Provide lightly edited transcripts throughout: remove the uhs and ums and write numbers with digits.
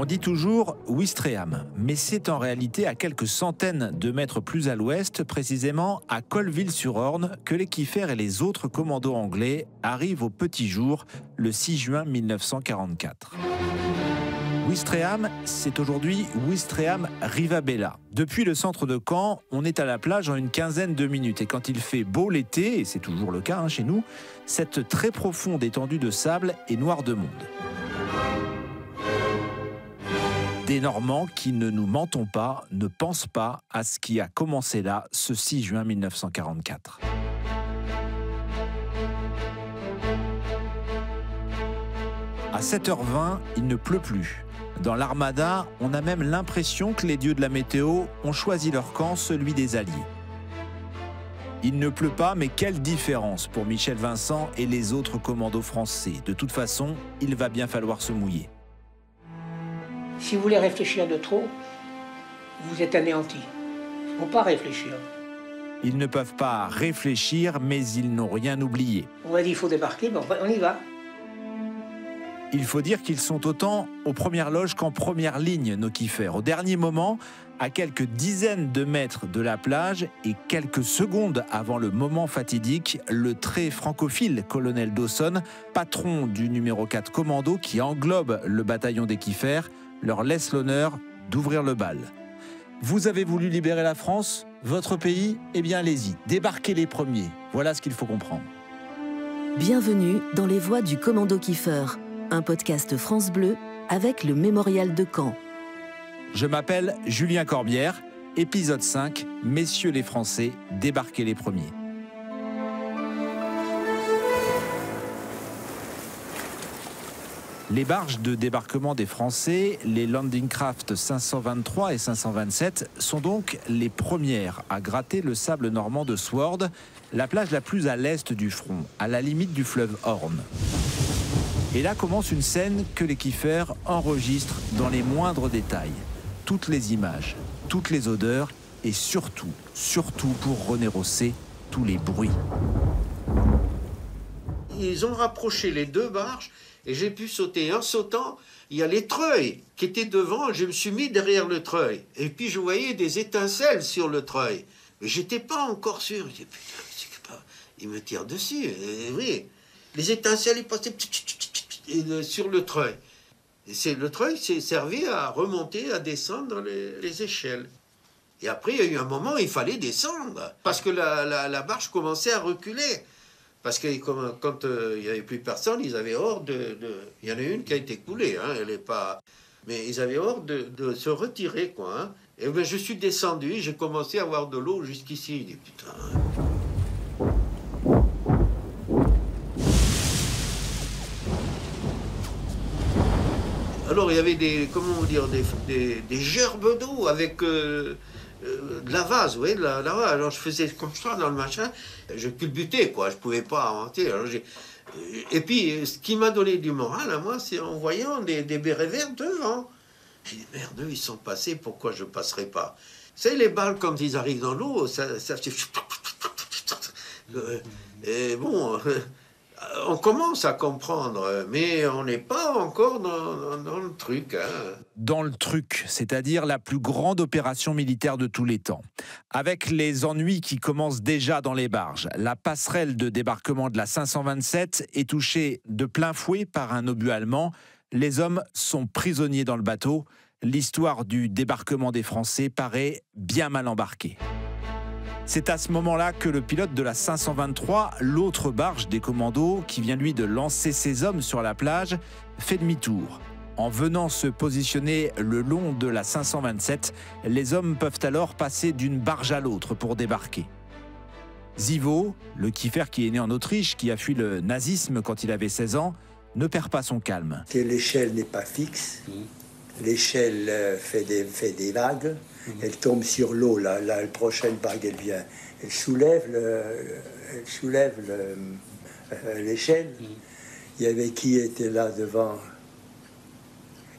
On dit toujours Ouistreham, mais c'est en réalité à quelques centaines de mètres plus à l'ouest, précisément à Colleville-sur-Orne, que les Kieffer et les autres commandos anglais arrivent au petit jour, le 6 juin 1944. Ouistreham, c'est aujourd'hui Ouistreham-Rivabella. Depuis le centre de Caen, on est à la plage en une quinzaine de minutes. Et quand il fait beau l'été, et c'est toujours le cas chez nous, cette très profonde étendue de sable est noire de monde. Des Normands qui, ne nous mentons pas, ne pensent pas à ce qui a commencé là, ce 6 juin 1944. À 7h20, il ne pleut plus. Dans l'Armada, on a même l'impression que les dieux de la météo ont choisi leur camp, celui des Alliés. Il ne pleut pas, mais quelle différence pour Michel Vincent et les autres commandos français. De toute façon, il va bien falloir se mouiller. Si vous voulez réfléchir de trop, vous êtes anéanti. Il ne faut pas réfléchir. Ils ne peuvent pas réfléchir, mais ils n'ont rien oublié. On m'a dit qu'il faut débarquer, ben on y va. Il faut dire qu'ils sont autant aux premières loges qu'en première ligne, nos Kieffer. Au dernier moment, à quelques dizaines de mètres de la plage et quelques secondes avant le moment fatidique, le très francophile colonel Dawson, patron du numéro 4 commando qui englobe le bataillon des Kieffer, leur laisse l'honneur d'ouvrir le bal. Vous avez voulu libérer la France, votre pays? Eh bien allez-y, débarquez les premiers. Voilà ce qu'il faut comprendre. Bienvenue dans les voies du commando Kieffer, un podcast France Bleu avec le Mémorial de Caen. Je m'appelle Julien Corbière, épisode 5, Messieurs les Français, débarquez les premiers. Les barges de débarquement des Français, les Landing Craft 523 et 527, sont donc les premières à gratter le sable normand de Sword, la plage la plus à l'est du front, à la limite du fleuve Orne. Et là commence une scène que les Kieffer enregistrent dans les moindres détails. Toutes les images, toutes les odeurs et surtout pour René Rosset, tous les bruits. Ils ont rapproché les deux barges et j'ai pu sauter. En sautant, il y a les treuils qui étaient devant, je me suis mis derrière le treuil. Et puis je voyais des étincelles sur le treuil. Mais j'étais pas encore sûr. Je dis, putain, c'est pas... il me tire dessus. Et oui, les étincelles, ils passaient sur le treuil. Et le treuil s'est servi à remonter, à descendre les échelles. Et après, il y a eu un moment où il fallait descendre, parce que la barge commençait à reculer. Parce que quand il n'y avait plus personne, ils avaient hors il y en a une qui a été coulée, hein, elle est pas... mais ils avaient hors de se retirer, quoi. Hein. Et bien, je suis descendu, j'ai commencé à avoir de l'eau jusqu'ici. Je dis, putain... Alors il y avait des gerbes d'eau avec de la vase, vous voyez, de la vase. Alors je faisais comme ça dans le machin, je culbutais, quoi, je pouvais pas inventer. Alors, et puis ce qui m'a donné du moral à moi, c'est en voyant des bérets verts devant. J'ai dit, merde, ils sont passés, pourquoi je passerai pas? Vous savez, les balles, quand ils arrivent dans l'eau, ça et bon... on commence à comprendre, mais on n'est pas encore dans le truc. Hein. Dans le truc, c'est-à-dire la plus grande opération militaire de tous les temps. Avec les ennuis qui commencent déjà dans les barges, la passerelle de débarquement de la 527 est touchée de plein fouet par un obus allemand. Les hommes sont prisonniers dans le bateau. L'histoire du débarquement des Français paraît bien mal embarquée. C'est à ce moment-là que le pilote de la 523, l'autre barge des commandos, qui vient lui de lancer ses hommes sur la plage, fait demi-tour. En venant se positionner le long de la 527, les hommes peuvent alors passer d'une barge à l'autre pour débarquer. Zivo, le Kieffer qui est né en Autriche, qui a fui le nazisme quand il avait 16 ans, ne perd pas son calme. L'échelle n'est pas fixe. L'échelle fait des vagues. Elle tombe sur l'eau, la prochaine vague, elle vient. Elle soulève l'échelle. Il y avait qui était là devant.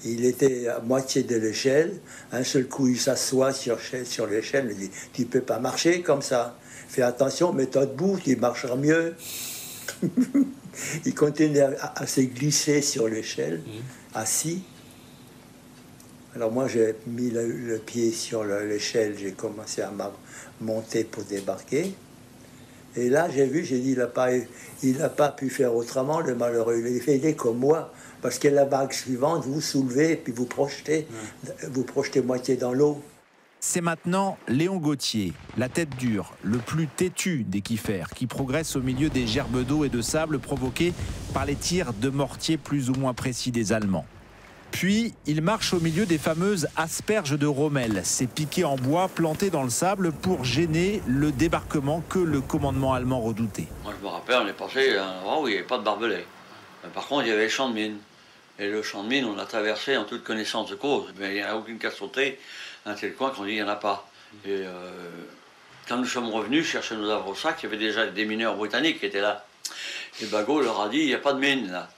Il était à moitié de l'échelle. Un seul coup, il s'assoit sur l'échelle. Il dit, tu peux pas marcher comme ça. Fais attention, mets-toi debout, tu marcheras mieux. Il continue à se glisser sur l'échelle, assis. Alors moi, j'ai mis le pied sur l'échelle, j'ai commencé à monter pour débarquer. Et là, j'ai dit, il n'a pas pu faire autrement, le malheureux. Il est comme moi, parce que la vague suivante, vous soulevez, puis vous projetez moitié dans l'eau. C'est maintenant Léon Gauthier, la tête dure, le plus têtu des kiffers, qui progresse au milieu des gerbes d'eau et de sable provoquées par les tirs de mortier plus ou moins précis des Allemands. Puis, il marche au milieu des fameuses asperges de Rommel, ces piquets en bois plantés dans le sable pour gêner le débarquement que le commandement allemand redoutait. Moi, je me rappelle, on est passé à un endroit où il n'y avait pas de barbelés. Par contre, il y avait le champ de mine. Et le champ de mine, on l'a traversé en toute connaissance de cause. Mais il n'y en a aucune qu'à sauter. Un tel coin qu'on dit, il n'y en a pas. Et quand nous sommes revenus chercher nos avros-sacs, il y avait déjà des mineurs britanniques qui étaient là. Et Bagot leur a dit, il n'y a pas de mine là.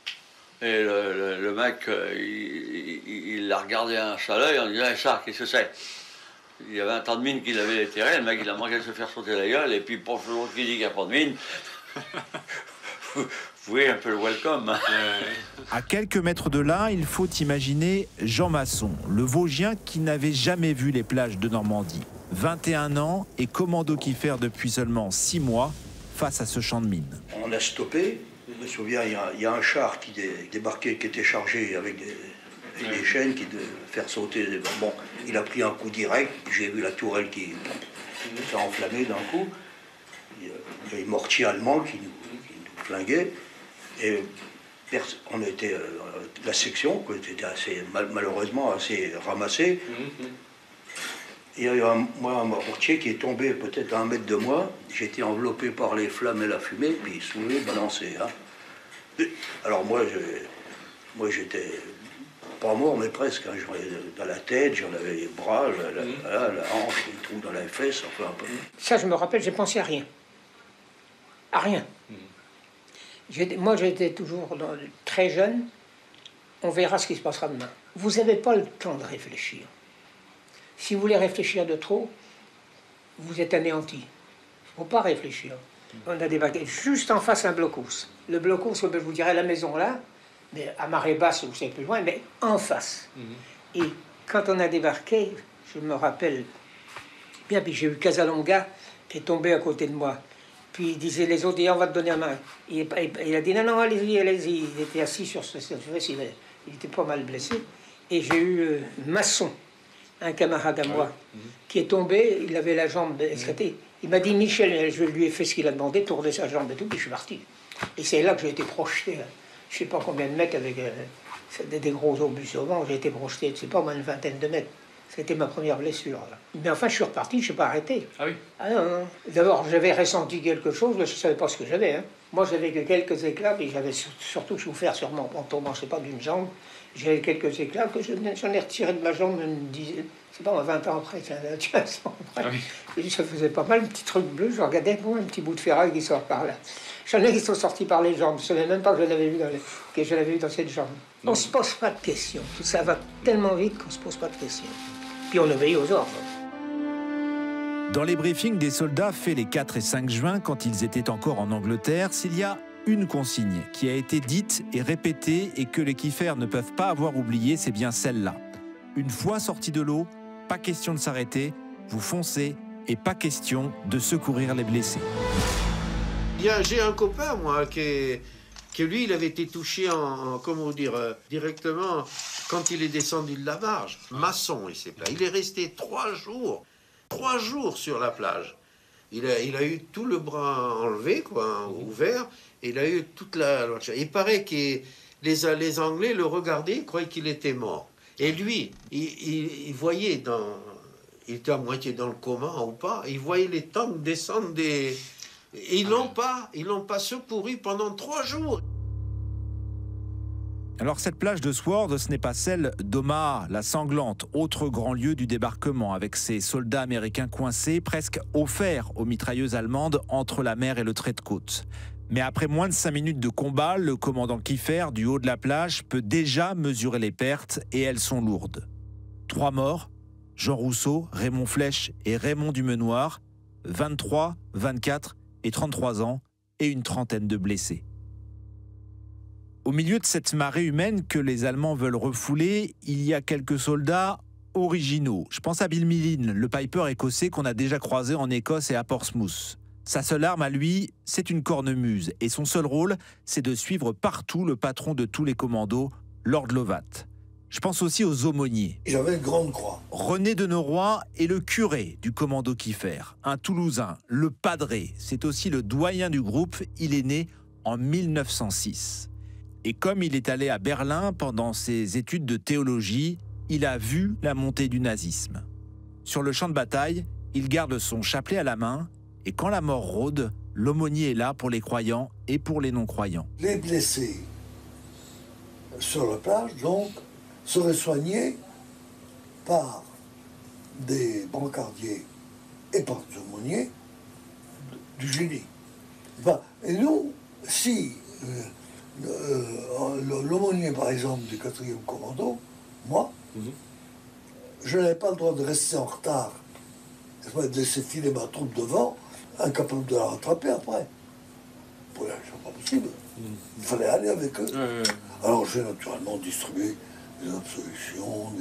Et le mec, il a regardé un seul œil en disant, ça, qu'est-ce que c'est? Il y avait un tas de mines qu'il avait déterré, le mec il a manqué de se faire sauter la gueule, et puis pour l'autre qui dit qu'il n'y a pas de mine, vous voyez un peu le welcome. Hein. À quelques mètres de là, il faut imaginer Jean Masson, le Vosgien qui n'avait jamais vu les plages de Normandie. 21 ans et commando kiffer depuis seulement 6 mois face à ce champ de mines. On a stoppé. Je me souviens, il y a un char qui débarquait, qui était chargé avec des chaînes qui devaient faire sauter. Bon, il a pris un coup direct. J'ai vu la tourelle qui s'est enflammée d'un coup. Il y a les mortiers allemands qui nous flinguaient. Et on était, la section était assez, malheureusement assez ramassée. Il y a eu un mortier qui est tombé peut-être à 1 mètre de moi. J'étais enveloppé par les flammes et la fumée, puis soulevé, balancé. Hein. Alors moi j'étais pas mort, mais presque. Hein. J'en avais dans la tête, j'en avais les bras, la hanche, les trous dans la fesse, enfin un peu. Ça, je me rappelle, j'ai pensé à rien. À rien. Moi, j'étais toujours très jeune. On verra ce qui se passera demain. Vous n'avez pas le temps de réfléchir. Si vous voulez réfléchir de trop, vous êtes anéanti. Il ne faut pas réfléchir. On a débarqué juste en face un blocos. Le blocos, je vous dirais la maison là, mais à marée basse, vous savez plus loin, mais en face. Et quand on a débarqué, je me rappelle bien, puis j'ai eu Casalonga qui est tombé à côté de moi. Puis il disait les autres, on va te donner la main. Il a dit non, allez-y, allez-y. Il était assis sur ce fesse, il était pas mal blessé. Et j'ai eu Masson, un camarade à moi, qui est tombé, il avait la jambe esclatée. Il m'a dit, Michel, je lui ai fait ce qu'il a demandé, tourner sa jambe et tout, puis je suis parti. Et c'est là que j'ai été projeté, je sais pas combien de mètres, avec des gros obus au vent, j'ai été projeté, je sais pas, au moins une vingtaine de mètres. C'était ma première blessure. Là. Mais enfin, je suis reparti, je ne suis pas arrêté. Ah oui? Ah non, non. D'abord, j'avais ressenti quelque chose, mais je ne savais pas ce que j'avais. Hein. Moi, j'avais que quelques éclats, mais j'avais surtout souffert sur mon pantalon, je ne sais pas, d'une jambe. J'avais quelques éclats que j'en ai retiré de ma jambe, une dizaine, c'est pas, 20 ans après, 15 ans après. Ah oui. Et ça faisait pas mal, un petit truc bleu, je regardais, bon, un petit bout de ferraille qui sort par là. J'en ai qui sont sortis par les jambes, je ne savais même pas que je l'avais vu dans cette jambe. On ne se pose pas de questions, tout ça va tellement vite qu'on ne se pose pas de questions. Puis on obéit aux ordres. Dans les briefings des soldats faits les 4 et 5 juin, quand ils étaient encore en Angleterre, s'il y a une consigne qui a été dite et répétée et que les kiffers ne peuvent pas avoir oublié, c'est bien celle-là. Une fois sortis de l'eau, pas question de s'arrêter, vous foncez et pas question de secourir les blessés. J'ai un copain, moi, que lui, il avait été touché comment dire, directement quand il est descendu de la barge. Masson, il s'appelait. Il est resté 3 jours sur la plage. Il a eu tout le bras enlevé, quoi, ouvert, et il a eu toute la... Il paraît que les Anglais le regardaient, ils croyaient qu'il était mort. Et lui, il voyait il était à moitié dans le coma ou pas, il voyait les tanks descendre des... Et ils l'ont pas secouru pendant 3 jours. Alors cette plage de Sword, ce n'est pas celle d'Omaha, la sanglante, autre grand lieu du débarquement, avec ses soldats américains coincés, presque offerts aux mitrailleuses allemandes entre la mer et le trait de côte. Mais après moins de 5 minutes de combat, le commandant Kiffer, du haut de la plage, peut déjà mesurer les pertes, et elles sont lourdes. 3 morts, Jean Rousseau, Raymond Flèche et Raymond Dumenoir, 23, 24 et 33 ans, et une trentaine de blessés. Au milieu de cette marée humaine que les Allemands veulent refouler, il y a quelques soldats originaux. Je pense à Bill Millin, le piper écossais qu'on a déjà croisé en Écosse et à Portsmouth. Sa seule arme à lui, c'est une cornemuse. Et son seul rôle, c'est de suivre partout le patron de tous les commandos, Lord Lovat. Je pense aussi aux aumôniers. Il avait une grande croix. René de Noroy est le curé du commando Kiefer, un Toulousain, le padré. C'est aussi le doyen du groupe. Il est né en 1906. Et comme il est allé à Berlin pendant ses études de théologie, il a vu la montée du nazisme. Sur le champ de bataille, il garde son chapelet à la main, et quand la mort rôde, l'aumônier est là pour les croyants et pour les non-croyants. Les blessés sur la plage, donc, seraient soignés par des brancardiers et par des aumôniers du génie. Enfin, et nous, si l'aumônier, par exemple, du 4e commando, moi, je n'avais pas le droit de rester en retard, de laisser filer ma troupe devant, incapable de la rattraper après. C'est pas possible. Il fallait aller avec eux. Alors j'ai naturellement distribué des absolutions,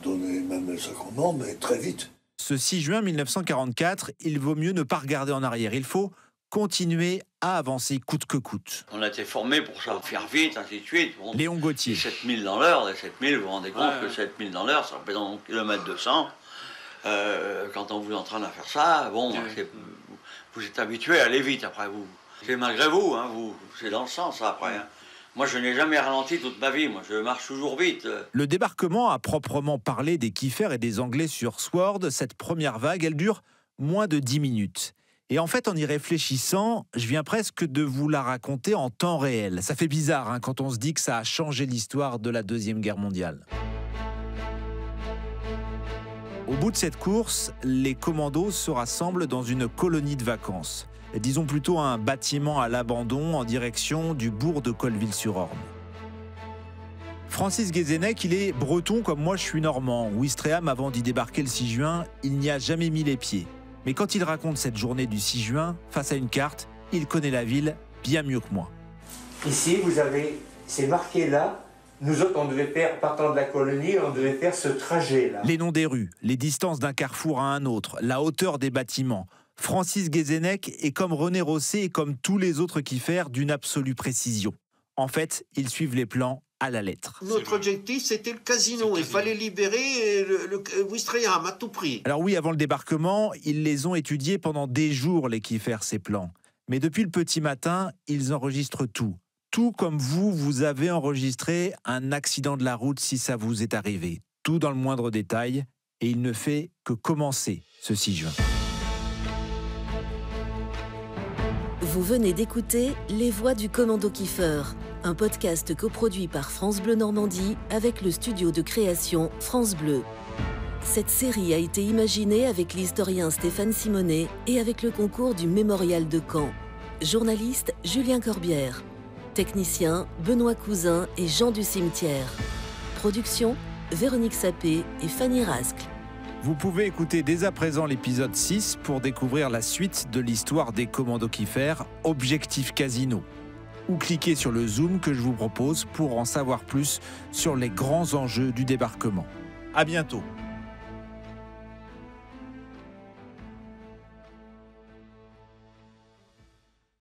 donné même le sacrement, mais très vite. Ce 6 juin 1944, il vaut mieux ne pas regarder en arrière. Il faut continuer à avancer coûte que coûte. On a été formés pour ça, faire vite, ainsi de suite. Bon, Léon Gauthier. 7000 dans l'heure, les 7000, vous vous rendez compte que 7000 dans l'heure, ça représente 1 km 200. Quand on vous entraîne à faire ça, bon, vous êtes habitué à aller vite après vous. C'est malgré vous, hein, c'est dans le sens ça, après. Hein. Moi, je n'ai jamais ralenti toute ma vie, moi, je marche toujours vite. Le débarquement à proprement parler des Kiefers et des Anglais sur Sword, cette première vague, elle dure moins de 10 minutes. Et en fait, en y réfléchissant, je viens presque de vous la raconter en temps réel. Ça fait bizarre hein, quand on se dit que ça a changé l'histoire de la Deuxième Guerre mondiale. Au bout de cette course, les commandos se rassemblent dans une colonie de vacances. Disons plutôt un bâtiment à l'abandon en direction du bourg de Colville-sur-Orne. Francis Guézenec, il est breton comme moi je suis normand. Ouistreham, avant d'y débarquer le 6 juin, il n'y a jamais mis les pieds. Mais quand il raconte cette journée du 6 juin, face à une carte, il connaît la ville bien mieux que moi. Ici, vous avez, c'est marqué là, nous autres, on devait faire, partant de la colonie, on devait faire ce trajet-là. Les noms des rues, les distances d'un carrefour à un autre, la hauteur des bâtiments. Francis Guézenec est comme René Rosset et comme tous les autres Kiefers d'une absolue précision. En fait, ils suivent les plans à la lettre. Notre objectif, c'était le casino. Il fallait libérer le Ouistreham à tout prix. Alors oui, avant le débarquement, ils les ont étudiés pendant des jours, les Kiefers, ces plans. Mais depuis le petit matin, ils enregistrent tout. Tout comme vous avez enregistré un accident de la route si ça vous est arrivé. Tout dans le moindre détail. Et il ne fait que commencer ce 6 juin. Vous venez d'écouter Les Voix du Commando Kiefer, un podcast coproduit par France Bleu Normandie avec le studio de création France Bleu. Cette série a été imaginée avec l'historien Stéphane Simonet et avec le concours du Mémorial de Caen. Journaliste Julien Corbière. Technicien Benoît Cousin et Jean du Cimetière. Production Véronique Sapé et Fanny Rascle. Vous pouvez écouter dès à présent l'épisode 6 pour découvrir la suite de l'histoire des commandos Kiefer, Objectif Casino. Ou cliquez sur le zoom que je vous propose pour en savoir plus sur les grands enjeux du débarquement. À bientôt.